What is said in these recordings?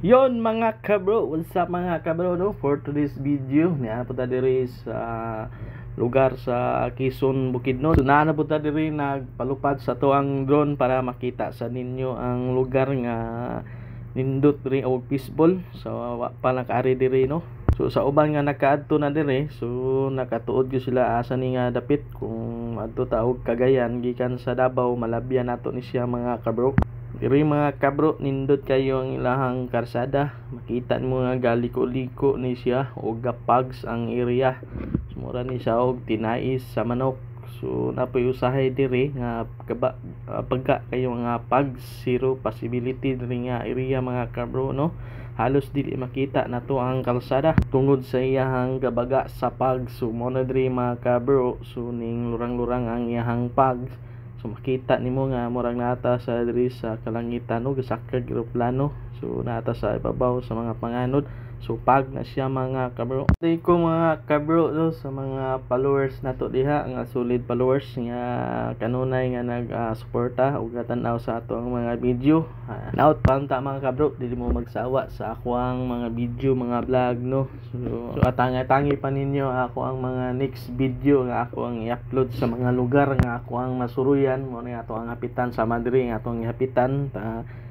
Yon mga kabro, what's up mga kabro no? For today's video, niya po ta diri sa lugar sa Quezon, Bukidnon. So na po ta diri nagpalupad sa tuang drone para makita sa ninyo ang lugar nga nindot diri og peaceful. So wa pa nakaari diri no. So sa uban nga nakaadto na diri, so nakatuod gyud sila asa ni nga dapit kung adto ta og Cagayan gikan sa Davao, malabyan nato ni siya mga kabro. Diri mga kabro, nindot kayo ang ilahang karsada. Makita mo nga galiko-liko ni siya o gapags ang area. Sumura ni siya og tinais sa manok. So napoy usahay diri nga pagka kayo nga pags, zero possibility diri nga area mga kabro no. Halos dili makita nato ang kalsada tungod sa iyahang gabaga sa pags. So mo na diri mga kabro, so ning lurang-lurang ang iyahang pags. So makita nimo nga murag nata sa diri sa kalangitan no, gasakag eroplano. So nata sa ibabaw sa mga panganod. So pag na siya mga kabro. Tay ko mga kabro no, sa mga followers nato diha nga solid followers nga kanunay nga nag-suporta ug tan-aw sa ato ang mga video. Naot pa ta mga kabro, dili mo magsawa sa ako ang mga video, mga vlog no. So atanga-tangi pa ninyo ako ang mga next video nga ako ang i-upload sa mga lugar nga ako ang masuruyan mo ni ato ang hapitan sa Madrid nga atong hapitan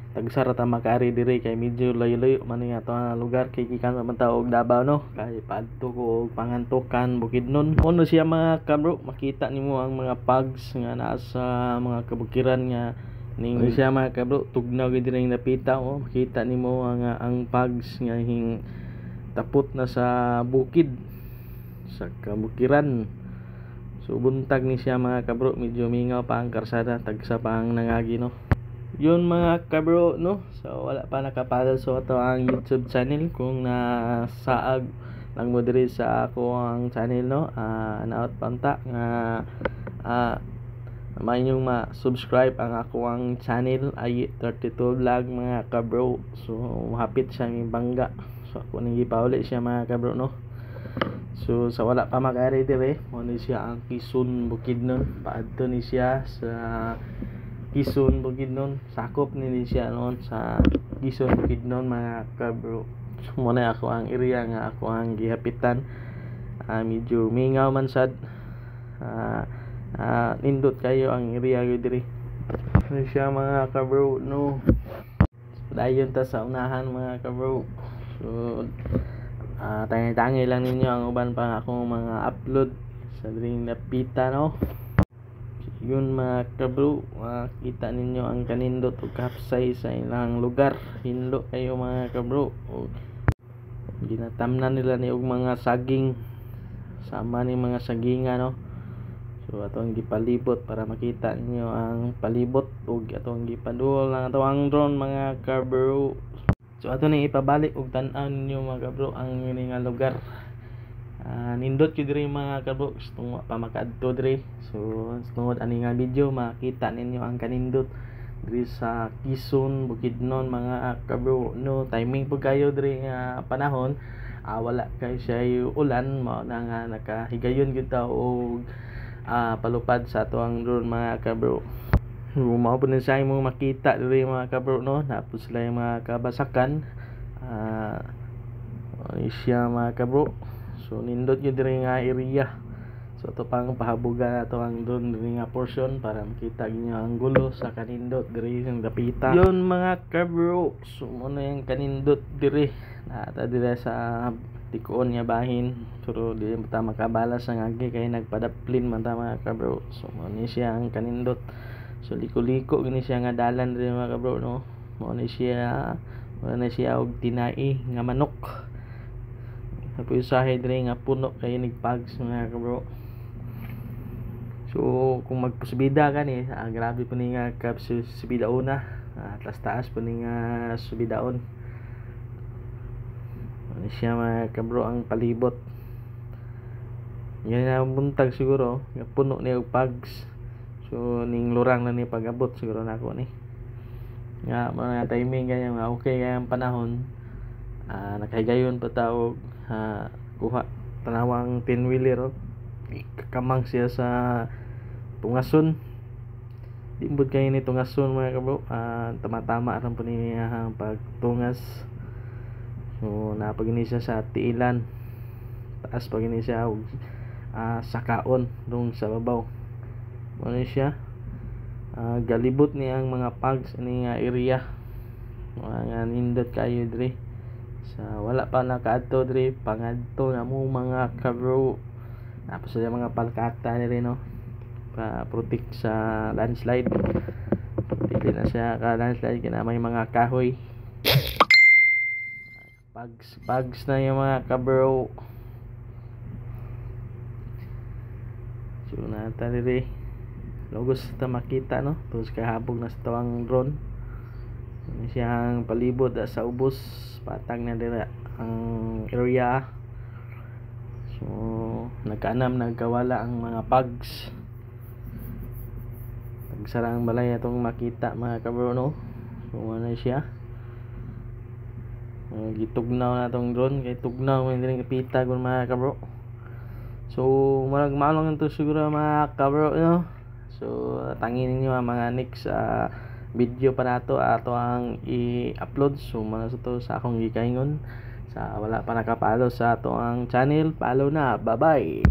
tagsara ta makaari diri kay medyo layo-layo man nga ato ang lugar kay gikan man ta og Davao no, kay padto ko og Pangantukan, Bukidnon. Uno siya mga kabro, makita nimo ang mga pags nga nasa mga kabukiran nga ning siya mga kabro, tugnaw gid diri napita o makita nimo ang pags nga hing tapot na sa bukid sa kabukiran. So buntag ni siya mga kabro, medyo mingaw pa ang karsada, tagsa pa ang nangagi no. Yun mga kabro no. So wala pa nakapala so ato ang YouTube channel, kung nasaag lang mo diri sa ako ang channel no, naot panta nga mayong ma-subscribe ang ako ang channel ay 32 vlog mga kabro. So hapit siya ng bangga. So ako nang gipauli siya mga kabro no. So sa wala pa mag-ari dire, mo ni siya ang Quezon, Bukidnon. Paadto ni siya sa Quezon, Bukidnon. Sakop ni siya noon sa Quezon, Bukidnon mga kabro. So mo na ako ang area nga ako ang gihapitan. Medyo mingaw man sad. Nindot kayo ang area gyud diri. Ni siya mga kabro no. Dayon ta sa unahan mga kabro. So tangi-tangi lang ninyo ang uban pa akong mga upload sa dring napita no. Yun mga kabro, kita ninyo ang kanindot o kapsay sa ilang lugar. Hinlo kayo mga kabro. Ginatamnan nila ni og mga saging, sama ni mga saginga no. So atong gipalibot para makita ninyo ang palibot ug atong gipaduol lang ato ang drone mga kabro. So ato ni ipabalik og tan-aw ninyo mga kabro ang nga lugar. Nindot yun diri mga kabro, gusto pa makaadto diri. So tungod ani nga video makita ninyo ang kanindot diri sa Quezon, Bukidnon mga kabro no. Timing pud kayo diri nga panahon, wala kay siya ulan, mao na nga nakahigayon gyud ta og palupad sa ato ang drone mga kabro. Mao pud sa imong makita diri mga kabro no, napos sila yung mga kabasakan. Siya mga kabro. So nindot yun diri nga area. So ito pang pahabugan nato ang drone diri nga portion para makita ginyo ang gulo sa kanindot diri ang dapita. Yun mga kabro, so muna yung kanindot diri nata diri sa tikoon nga bahin. Pero di ta makabalas ang agi kay nagpadaplin man ta mga kabro. So muna siya ang kanindot. So liko-liko gini siya nga dalan diri mga kabro no. Muna siya og tinai nga manok. Tapos usahay diri nga puno kay nigpags mga kabro. So kung magpusbida ka ni, grabe po ni nga subidaon na. Taas po ni nga subidaon. Ano siya mga kabro ang palibot. Yan na buntag siguro, nga puno ni og pags. So ning lurang na ni pag-abot siguro nako ni. Nga mga timing ganyan nga okay kay ang panahon. Nakahigayon pa tawag kuha tanawang 10-wheeler kakamang siya sa tungason. Dimbod kayo ni tungason mga kabro. Tama-tama ran po niya ang pagtungas. So napagini siya sa tiilan. Taas pagini siya og sakaon dong sa babaw. Ano siya? Galibot niya ang mga pags ni nga area. Mga nindot kayo diri. Sa wala pa nakaadto diri pangadto na mo mga kabro. Tapos sa mga palkata diri no. Protect sa landslide. Dili na siya ka landslide kina may mga kahoy. Pags na yung mga kabro. So nata diri logos ta makita no. Tapos kahabog na sa tawang drone. Siyang palibot sa ubos patang na dira ang area. So nagkawala ang mga pags. Pagsarang balay atong makita mga kabro no. So ano siya? Gitugnaw na tong drone kay tugnaw man din kapita kun mga kabro. So marag maalong ito siguro mga kabro no. So tangin ninyo ang mga next video pa nato ato ang i-upload. So mana to sa akong gikaingon sa wala pa nakapalo sa ato ang channel, follow na. Bye bye.